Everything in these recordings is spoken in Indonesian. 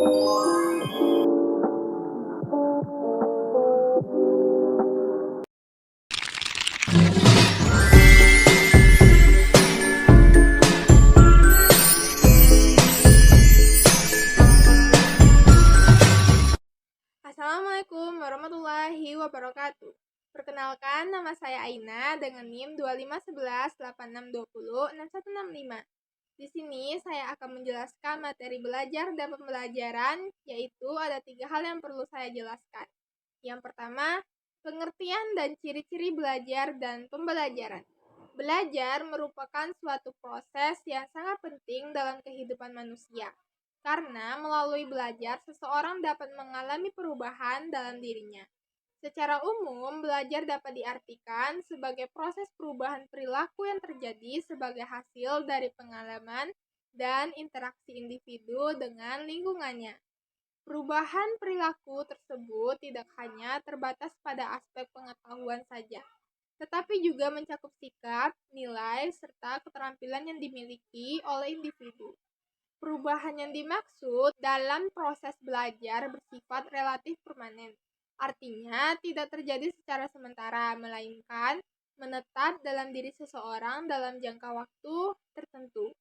Assalamualaikum warahmatullahi wabarakatuh. Perkenalkan, nama saya Aina dengan NIM 251186206165. Di sini saya akan menjelaskan materi belajar dan pembelajaran, yaitu ada 3 hal yang perlu saya jelaskan. Yang pertama, pengertian dan ciri-ciri belajar dan pembelajaran. Belajar merupakan suatu proses yang sangat penting dalam kehidupan manusia. Karena melalui belajar, seseorang dapat mengalami perubahan dalam dirinya. Secara umum, belajar dapat diartikan sebagai proses perubahan perilaku yang terjadi sebagai hasil dari pengalaman dan interaksi individu dengan lingkungannya. Perubahan perilaku tersebut tidak hanya terbatas pada aspek pengetahuan saja, tetapi juga mencakup sikap, nilai, serta keterampilan yang dimiliki oleh individu. Perubahan yang dimaksud dalam proses belajar bersifat relatif permanen. Artinya, tidak terjadi secara sementara, melainkan menetap dalam diri seseorang dalam jangka waktu tertentu.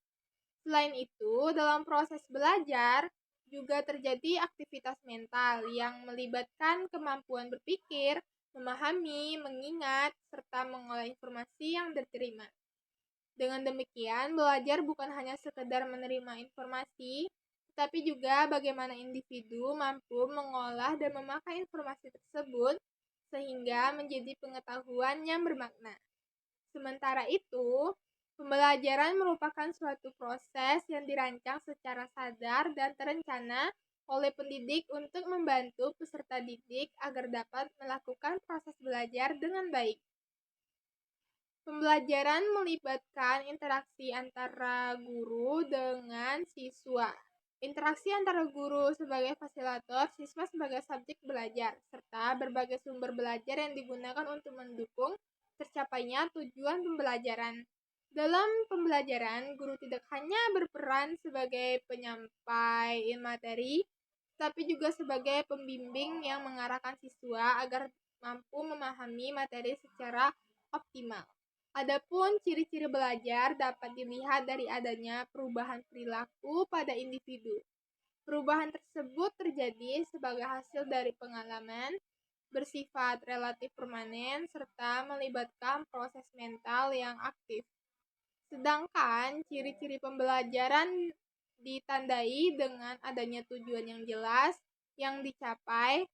Selain itu, dalam proses belajar juga terjadi aktivitas mental yang melibatkan kemampuan berpikir, memahami, mengingat, serta mengolah informasi yang diterima. Dengan demikian, belajar bukan hanya sekedar menerima informasi, tetapi juga bagaimana individu mampu mengolah dan memakai informasi tersebut sehingga menjadi pengetahuan yang bermakna. Sementara itu, pembelajaran merupakan suatu proses yang dirancang secara sadar dan terencana oleh pendidik untuk membantu peserta didik agar dapat melakukan proses belajar dengan baik. Pembelajaran melibatkan interaksi antara guru dengan siswa. Interaksi antara guru sebagai fasilitator, siswa sebagai subjek belajar, serta berbagai sumber belajar yang digunakan untuk mendukung tercapainya tujuan pembelajaran. Dalam pembelajaran, guru tidak hanya berperan sebagai penyampai materi, tapi juga sebagai pembimbing yang mengarahkan siswa agar mampu memahami materi secara optimal. Adapun ciri-ciri belajar dapat dilihat dari adanya perubahan perilaku pada individu. Perubahan tersebut terjadi sebagai hasil dari pengalaman, bersifat relatif permanen, serta melibatkan proses mental yang aktif. Sedangkan ciri-ciri pembelajaran ditandai dengan adanya tujuan yang jelas yang dicapai,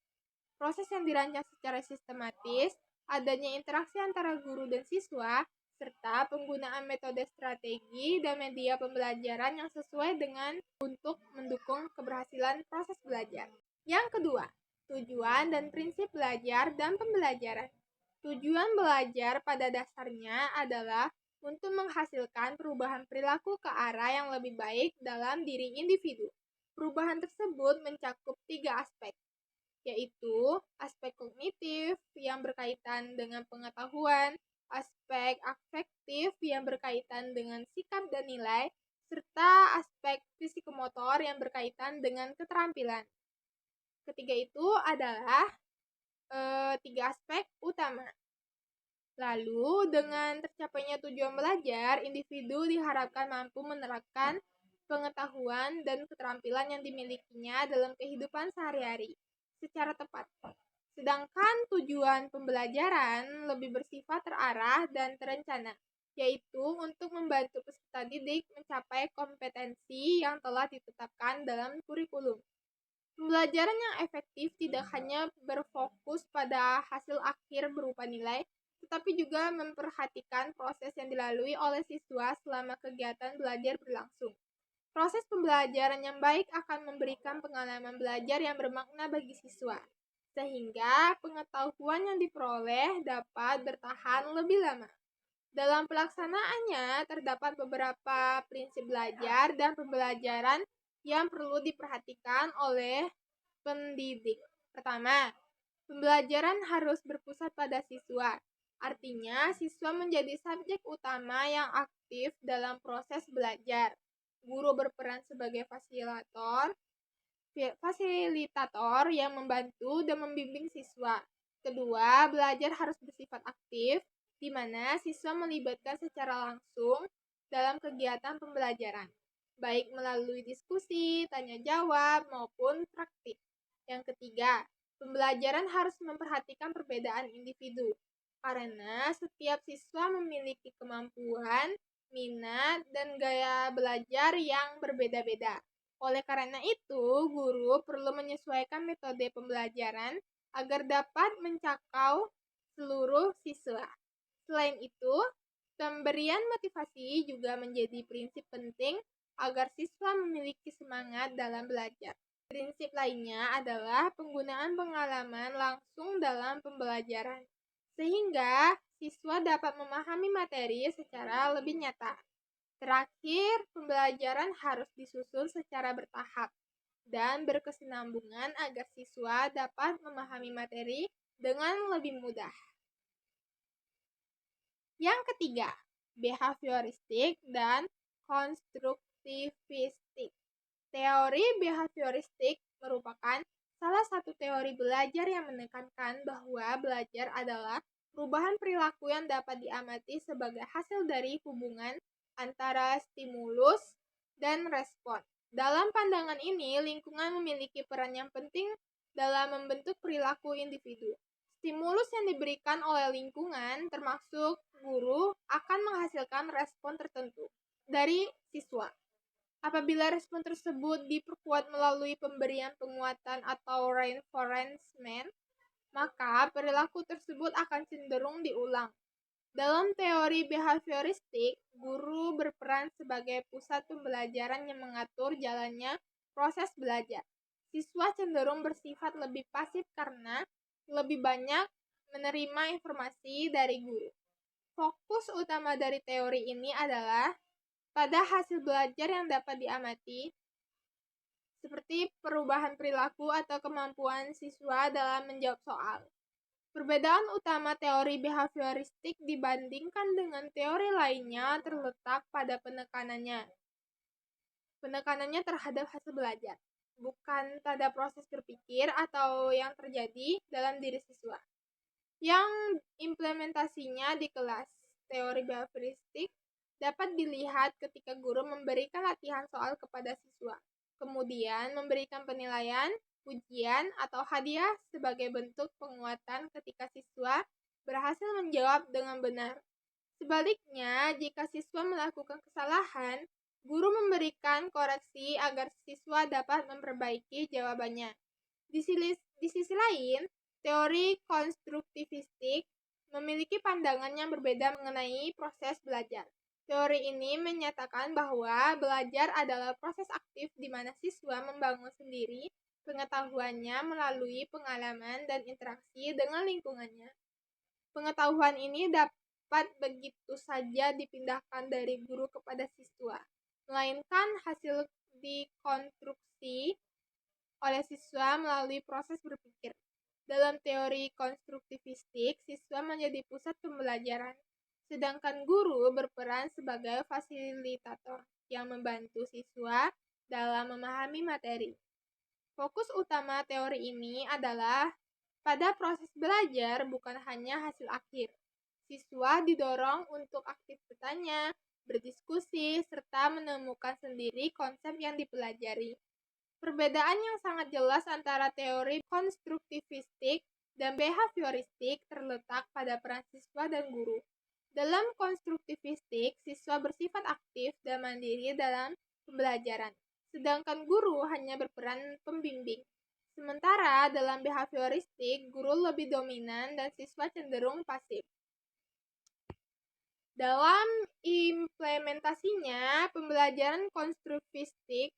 proses yang dirancang secara sistematis, adanya interaksi antara guru dan siswa, serta penggunaan metode strategi dan media pembelajaran yang sesuai dengan untuk mendukung keberhasilan proses belajar. Yang kedua, tujuan dan prinsip belajar dan pembelajaran. Tujuan belajar pada dasarnya adalah untuk menghasilkan perubahan perilaku ke arah yang lebih baik dalam diri individu. Perubahan tersebut mencakup 3 aspek, yaitu aspek kognitif yang berkaitan dengan pengetahuan, aspek afektif yang berkaitan dengan sikap dan nilai, serta aspek psikomotor yang berkaitan dengan keterampilan. Ketiga itu adalah 3 aspek utama. Lalu, dengan tercapainya tujuan belajar, individu diharapkan mampu menerapkan pengetahuan dan keterampilan yang dimilikinya dalam kehidupan sehari-hari secara tepat. Sedangkan tujuan pembelajaran lebih bersifat terarah dan terencana, yaitu untuk membantu peserta didik mencapai kompetensi yang telah ditetapkan dalam kurikulum. Pembelajaran yang efektif tidak hanya berfokus pada hasil akhir berupa nilai, tetapi juga memperhatikan proses yang dilalui oleh siswa selama kegiatan belajar berlangsung. Proses pembelajaran yang baik akan memberikan pengalaman belajar yang bermakna bagi siswa, sehingga pengetahuan yang diperoleh dapat bertahan lebih lama. Dalam pelaksanaannya, terdapat beberapa prinsip belajar dan pembelajaran yang perlu diperhatikan oleh pendidik. Pertama, pembelajaran harus berpusat pada siswa. Artinya, siswa menjadi subjek utama yang aktif dalam proses belajar. Guru berperan sebagai fasilitator, fasilitator yang membantu dan membimbing siswa. Kedua, belajar harus bersifat aktif, di mana siswa melibatkan secara langsung dalam kegiatan pembelajaran, baik melalui diskusi, tanya jawab, maupun praktik. Yang ketiga, pembelajaran harus memperhatikan perbedaan individu, karena setiap siswa memiliki kemampuan, minat, dan gaya belajar yang berbeda-beda. Oleh karena itu, guru perlu menyesuaikan metode pembelajaran agar dapat mencapai seluruh siswa. Selain itu, pemberian motivasi juga menjadi prinsip penting agar siswa memiliki semangat dalam belajar. Prinsip lainnya adalah penggunaan pengalaman langsung dalam pembelajaran, sehingga siswa dapat memahami materi secara lebih nyata. Terakhir, pembelajaran harus disusun secara bertahap dan berkesinambungan agar siswa dapat memahami materi dengan lebih mudah. Yang ketiga, behavioristik dan konstruktivistik. Teori behavioristik merupakan salah satu teori belajar yang menekankan bahwa belajar adalah perubahan perilaku yang dapat diamati sebagai hasil dari hubungan antara stimulus dan respon. Dalam pandangan ini, lingkungan memiliki peran yang penting dalam membentuk perilaku individu. Stimulus yang diberikan oleh lingkungan, termasuk guru, akan menghasilkan respon tertentu dari siswa. Apabila respon tersebut diperkuat melalui pemberian penguatan atau reinforcement, maka perilaku tersebut akan cenderung diulang. Dalam teori behavioristik, guru berperan sebagai pusat pembelajaran yang mengatur jalannya proses belajar. Siswa cenderung bersifat lebih pasif karena lebih banyak menerima informasi dari guru. Fokus utama dari teori ini adalah pada hasil belajar yang dapat diamati, seperti perubahan perilaku atau kemampuan siswa dalam menjawab soal. Perbedaan utama teori behavioristik dibandingkan dengan teori lainnya terletak pada penekanannya. Penekanannya terhadap hasil belajar, bukan pada proses berpikir atau yang terjadi dalam diri siswa. Yang implementasinya di kelas. Teori behavioristik dapat dilihat ketika guru memberikan latihan soal kepada siswa, kemudian memberikan penilaian, ujian, atau hadiah sebagai bentuk penguatan ketika siswa berhasil menjawab dengan benar. Sebaliknya, jika siswa melakukan kesalahan, guru memberikan koreksi agar siswa dapat memperbaiki jawabannya. Di sisi lain, teori konstruktivistik memiliki pandangan yang berbeda mengenai proses belajar. Teori ini menyatakan bahwa belajar adalah proses aktif di mana siswa membangun sendiri pengetahuannya melalui pengalaman dan interaksi dengan lingkungannya. Pengetahuan ini dapat begitu saja dipindahkan dari guru kepada siswa, melainkan hasil dikonstruksi oleh siswa melalui proses berpikir. Dalam teori konstruktivistik, siswa menjadi pusat pembelajaran, sedangkan guru berperan sebagai fasilitator yang membantu siswa dalam memahami materi. Fokus utama teori ini adalah pada proses belajar, bukan hanya hasil akhir. Siswa didorong untuk aktif bertanya, berdiskusi, serta menemukan sendiri konsep yang dipelajari. Perbedaan yang sangat jelas antara teori konstruktivistik dan behavioristik terletak pada peran siswa dan guru. Dalam konstruktivistik, siswa bersifat aktif dan mandiri dalam pembelajaran, sedangkan guru hanya berperan pembimbing. Sementara dalam behavioristik, guru lebih dominan dan siswa cenderung pasif. Dalam implementasinya, pembelajaran konstruktivistik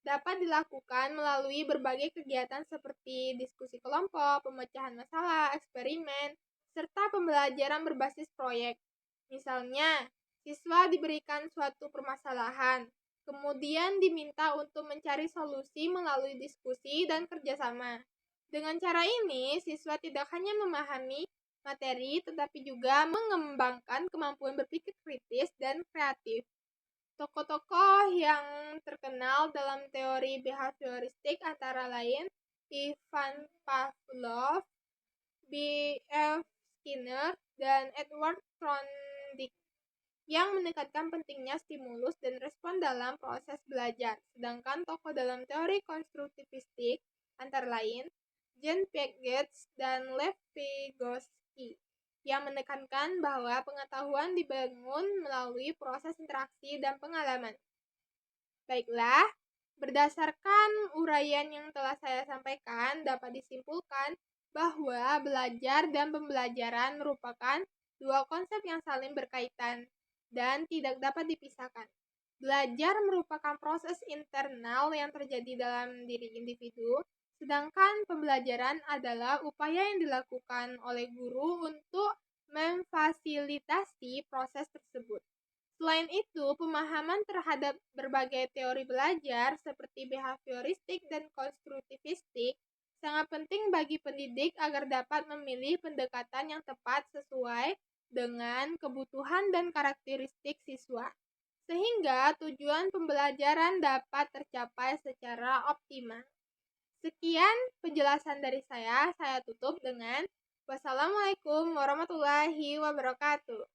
dapat dilakukan melalui berbagai kegiatan seperti diskusi kelompok, pemecahan masalah, eksperimen, serta pembelajaran berbasis proyek. Misalnya, siswa diberikan suatu permasalahan, kemudian diminta untuk mencari solusi melalui diskusi dan kerjasama. Dengan cara ini, siswa tidak hanya memahami materi, tetapi juga mengembangkan kemampuan berpikir kritis dan kreatif. Tokoh-tokoh yang terkenal dalam teori behavioristik antara lain Ivan Pavlov, B.F. Skinner, dan Edward Thorndike yang menekankan pentingnya stimulus dan respon dalam proses belajar. Sedangkan tokoh dalam teori konstruktivistik antara lain Jean Piaget dan Lev Vygotsky yang menekankan bahwa pengetahuan dibangun melalui proses interaksi dan pengalaman. Baiklah, berdasarkan uraian yang telah saya sampaikan, dapat disimpulkan bahwa belajar dan pembelajaran merupakan dua konsep yang saling berkaitan dan tidak dapat dipisahkan. Belajar merupakan proses internal yang terjadi dalam diri individu, sedangkan pembelajaran adalah upaya yang dilakukan oleh guru untuk memfasilitasi proses tersebut. Selain itu, pemahaman terhadap berbagai teori belajar seperti behavioristik dan konstruktivistik sangat penting bagi pendidik agar dapat memilih pendekatan yang tepat sesuai dengan kebutuhan dan karakteristik siswa, sehingga tujuan pembelajaran dapat tercapai secara optimal. Sekian penjelasan dari saya tutup dengan wassalamualaikum warahmatullahi wabarakatuh.